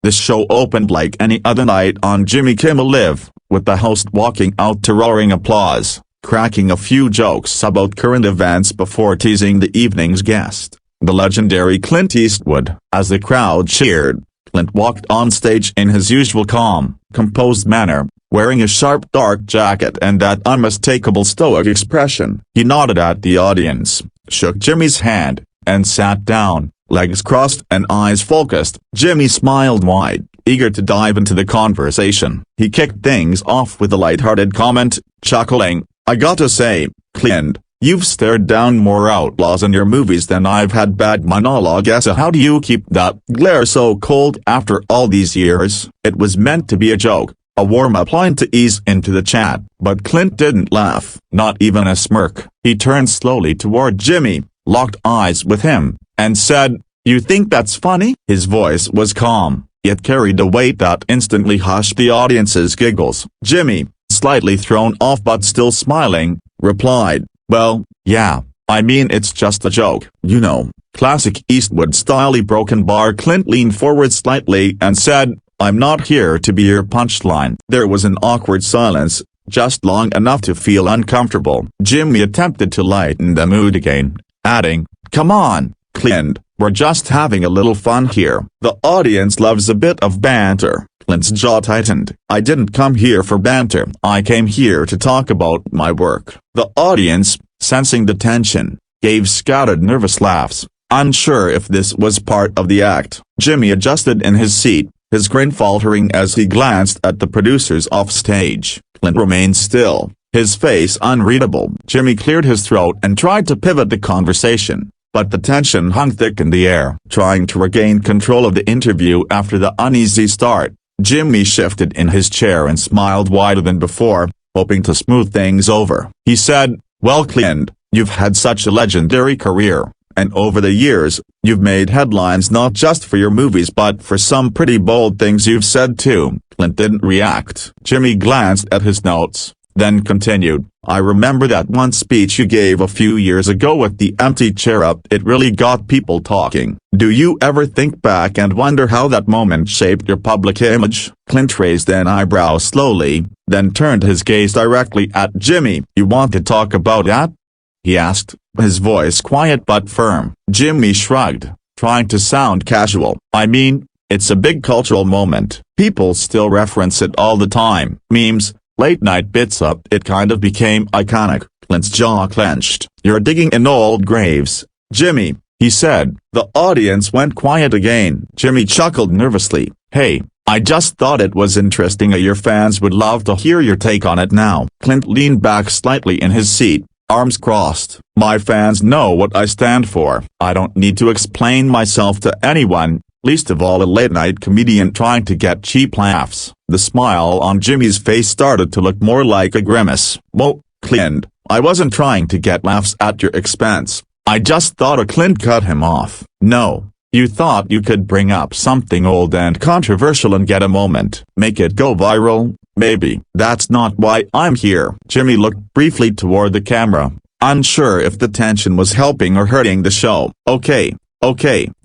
The show opened like any other night on Jimmy Kimmel Live, with the host walking out to roaring applause, cracking a few jokes about current events before teasing the evening's guest, the legendary Clint Eastwood. As the crowd cheered, Clint walked on stage in his usual calm, composed manner, wearing a sharp dark jacket and that unmistakable stoic expression. He nodded at the audience, shook Jimmy's hand, and sat down, legs crossed and eyes focused. Jimmy smiled wide, eager to dive into the conversation. He kicked things off with a light-hearted comment, chuckling, "I gotta say, Clint, you've stared down more outlaws in your movies than I've had bad monologue. How do you keep that glare so cold after all these years?" It was meant to be a joke, a warm-up line to ease into the chat, but Clint didn't laugh, not even a smirk. He turned slowly toward Jimmy, locked eyes with him, and said, "You think that's funny?" His voice was calm, yet carried a weight that instantly hushed the audience's giggles. Jimmy, slightly thrown off but still smiling, replied, "Well, yeah, I mean it's just a joke, you know, classic Eastwood-style." Broken bar. Clint leaned forward slightly and said, "I'm not here to be your punchline." There was an awkward silence, just long enough to feel uncomfortable. Jimmy attempted to lighten the mood again, adding, "Come on, Clint, we're just having a little fun here. The audience loves a bit of banter." Clint's jaw tightened. "I didn't come here for banter. I came here to talk about my work." The audience, sensing the tension, gave scattered nervous laughs, unsure if this was part of the act. Jimmy adjusted in his seat, his grin faltering as he glanced at the producers off stage. Clint remained still, his face unreadable. Jimmy cleared his throat and tried to pivot the conversation, but the tension hung thick in the air. Trying to regain control of the interview after the uneasy start, Jimmy shifted in his chair and smiled wider than before, hoping to smooth things over. He said, "Well, Clint, you've had such a legendary career, and over the years, you've made headlines not just for your movies but for some pretty bold things you've said too." Clint didn't react. Jimmy glanced at his notes, then continued, "I remember that one speech you gave a few years ago with the empty chair up. It really got people talking. Do you ever think back and wonder how that moment shaped your public image?" Clint raised an eyebrow slowly, then turned his gaze directly at Jimmy. "You want to talk about that?" he asked, his voice quiet but firm. Jimmy shrugged, trying to sound casual. "I mean, it's a big cultural moment. People still reference it all the time. Memes, late-night bits up. It kind of became iconic." Clint's jaw clenched. "You're digging in old graves, Jimmy," he said. The audience went quiet again. Jimmy chuckled nervously. "Hey, I just thought it was interesting. Your fans would love to hear your take on it now." Clint leaned back slightly in his seat, arms crossed. "My fans know what I stand for. I don't need to explain myself to anyone, least of all a late-night comedian trying to get cheap laughs." The smile on Jimmy's face started to look more like a grimace. "Whoa, Clint, I wasn't trying to get laughs at your expense. I just thought a..." Clint cut him off. "No, you thought you could bring up something old and controversial and get a moment. Make it go viral, maybe. That's not why I'm here." Jimmy looked briefly toward the camera, unsure if the tension was helping or hurting the show. Okay,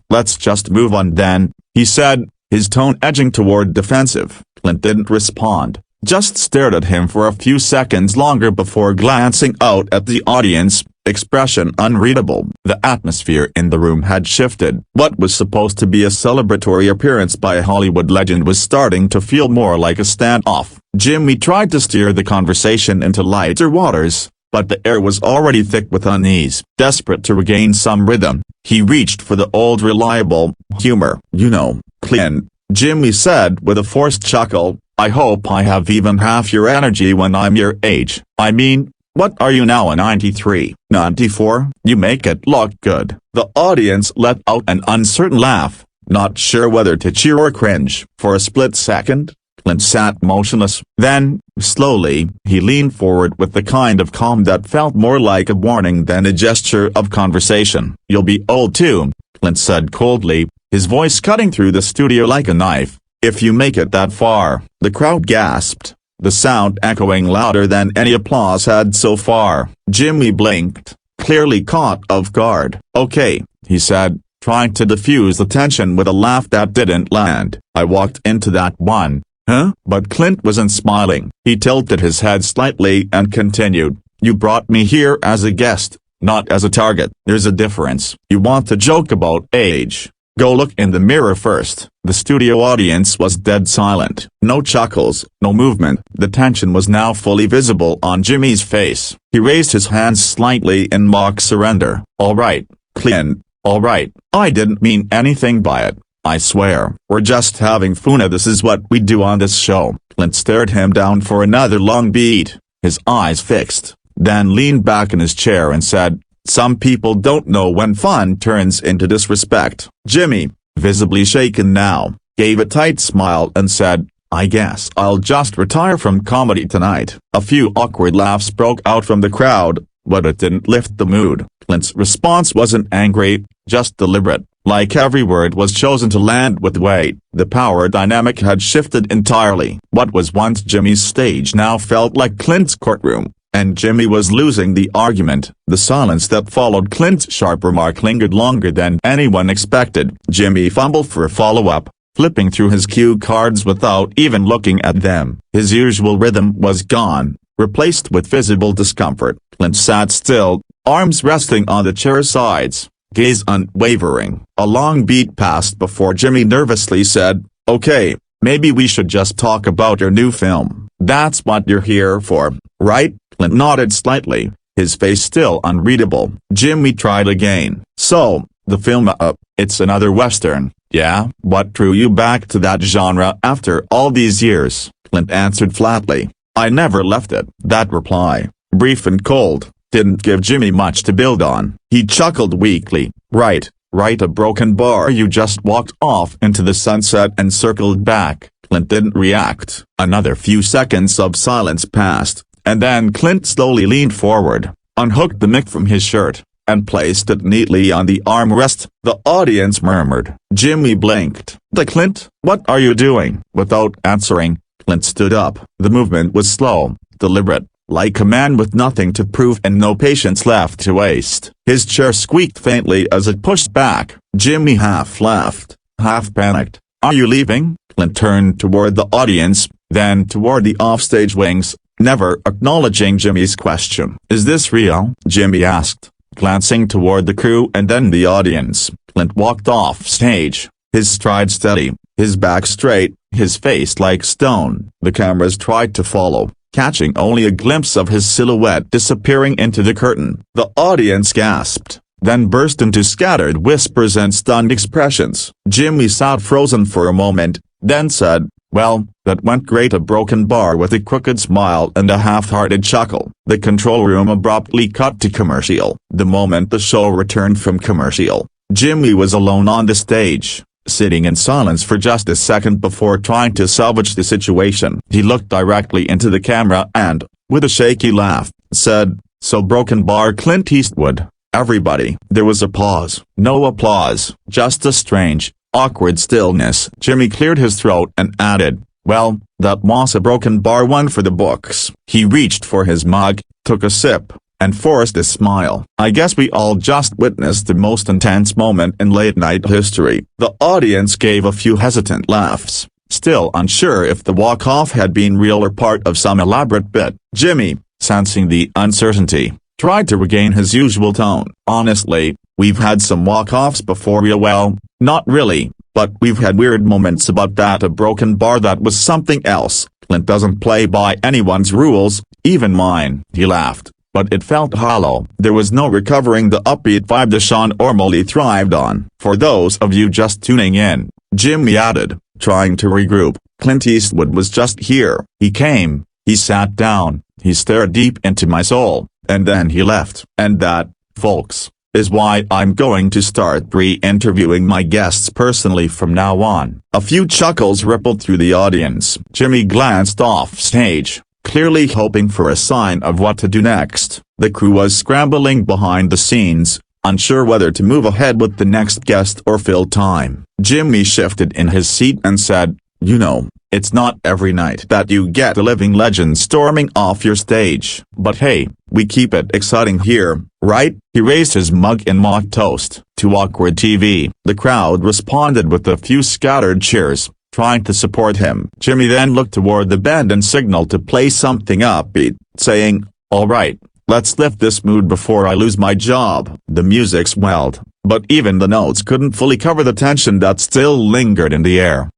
let's just move on then," he said, his tone edging toward defensive. Clint didn't respond, just stared at him for a few seconds longer before glancing out at the audience, expression unreadable. The atmosphere in the room had shifted. What was supposed to be a celebratory appearance by a Hollywood legend was starting to feel more like a standoff. Jimmy tried to steer the conversation into lighter waters, but the air was already thick with unease. Desperate to regain some rhythm, he reached for the old reliable humor. "You know, Clint," Jimmy said with a forced chuckle, "I hope I have even half your energy when I'm your age. I mean, what are you now, a 93, 94? You make it look good." The audience let out an uncertain laugh, not sure whether to cheer or cringe. For a split second, Clint sat motionless. Then, slowly, he leaned forward with the kind of calm that felt more like a warning than a gesture of conversation. "You'll be old too," Clint said coldly, his voice cutting through the studio like a knife, "if you make it that far." The crowd gasped, the sound echoing louder than any applause had so far. Jimmy blinked, clearly caught off guard. "Okay," he said, trying to diffuse the tension with a laugh that didn't land. I walked into that one. Huh? But Clint wasn't smiling. He tilted his head slightly and continued, "You brought me here as a guest, not as a target. There's a difference. You want to joke about age? Go look in the mirror first." The studio audience was dead silent. No chuckles, no movement. The tension was now fully visible on Jimmy's face. He raised his hands slightly in mock surrender. "All right, Clint, all right. I didn't mean anything by it. I swear. We're just having fun. This is what we do on this show." Clint stared him down for another long beat, his eyes fixed, then leaned back in his chair and said, "Some people don't know when fun turns into disrespect." Jimmy, visibly shaken now, gave a tight smile and said, "I guess I'll just retire from comedy tonight." A few awkward laughs broke out from the crowd, but it didn't lift the mood. Clint's response wasn't angry, just deliberate, like every word was chosen to land with weight. The power dynamic had shifted entirely. What was once Jimmy's stage now felt like Clint's courtroom, and Jimmy was losing the argument. The silence that followed Clint's sharp remark lingered longer than anyone expected. Jimmy fumbled for a follow-up, flipping through his cue cards without even looking at them. His usual rhythm was gone, replaced with visible discomfort. Clint sat still, arms resting on the chair's sides, gaze unwavering. A long beat passed before Jimmy nervously said, "Okay, maybe we should just talk about your new film. That's what you're here for, right?" Clint nodded slightly, his face still unreadable. Jimmy tried again. "So, the film it's another Western, yeah? What drew you back to that genre after all these years?" Clint answered flatly, "I never left it." That reply, brief and cold, didn't give Jimmy much to build on. He chuckled weakly. Right, a broken bar. You just walked off into the sunset and circled back." Clint didn't react. Another few seconds of silence passed, and then Clint slowly leaned forward, unhooked the mic from his shirt, and placed it neatly on the armrest. The audience murmured. Jimmy blinked. Clint, what are you doing?" Without answering, Clint stood up. The movement was slow, deliberate, like a man with nothing to prove and no patience left to waste. His chair squeaked faintly as it pushed back. Jimmy half laughed, half panicked. "Are you leaving?" Clint turned toward the audience, then toward the offstage wings, never acknowledging Jimmy's question. "Is this real?" Jimmy asked, glancing toward the crew and then the audience. Clint walked off stage, his stride steady, his back straight, his face like stone. The cameras tried to follow, catching only a glimpse of his silhouette disappearing into the curtain. The audience gasped, then burst into scattered whispers and stunned expressions. Jimmy sat frozen for a moment, then said, "Well, that went great." A broken bar with a crooked smile and a half-hearted chuckle. The control room abruptly cut to commercial. The moment the show returned from commercial, Jimmy was alone on the stage, sitting in silence for just a second before trying to salvage the situation. He looked directly into the camera and, with a shaky laugh, said, "So broken bar Clint Eastwood, everybody." There was a pause. No applause, just a strange, awkward stillness. Jimmy cleared his throat and added, "Well, that was a broken bar, one for the books." He reached for his mug, took a sip, and forced a smile. "I guess we all just witnessed the most intense moment in late-night history." The audience gave a few hesitant laughs, still unsure if the walk-off had been real or part of some elaborate bit. Jimmy, sensing the uncertainty, tried to regain his usual tone. "Honestly, we've had some walk-offs before. Well, not really, but we've had weird moments about that. A broken bar, that was something else. Clint doesn't play by anyone's rules, even mine." He laughed, but it felt hollow. There was no recovering the upbeat vibe the show normally thrived on. "For those of you just tuning in," Jimmy added, trying to regroup, "Clint Eastwood was just here. He came, he sat down, he stared deep into my soul, and then he left. And that, folks, is why I'm going to start re-interviewing my guests personally from now on." A few chuckles rippled through the audience. Jimmy glanced off stage, clearly hoping for a sign of what to do next. The crew was scrambling behind the scenes, unsure whether to move ahead with the next guest or fill time. Jimmy shifted in his seat and said, You know, it's not every night that you get a living legend storming off your stage. But hey, we keep it exciting here, right? He raised his mug in mock toast to awkward TV. The crowd responded with a few scattered cheers, trying to support him. Jimmy then looked toward the band and signaled to play something upbeat, saying, "All right, let's lift this mood before I lose my job." The music swelled, but even the notes couldn't fully cover the tension that still lingered in the air.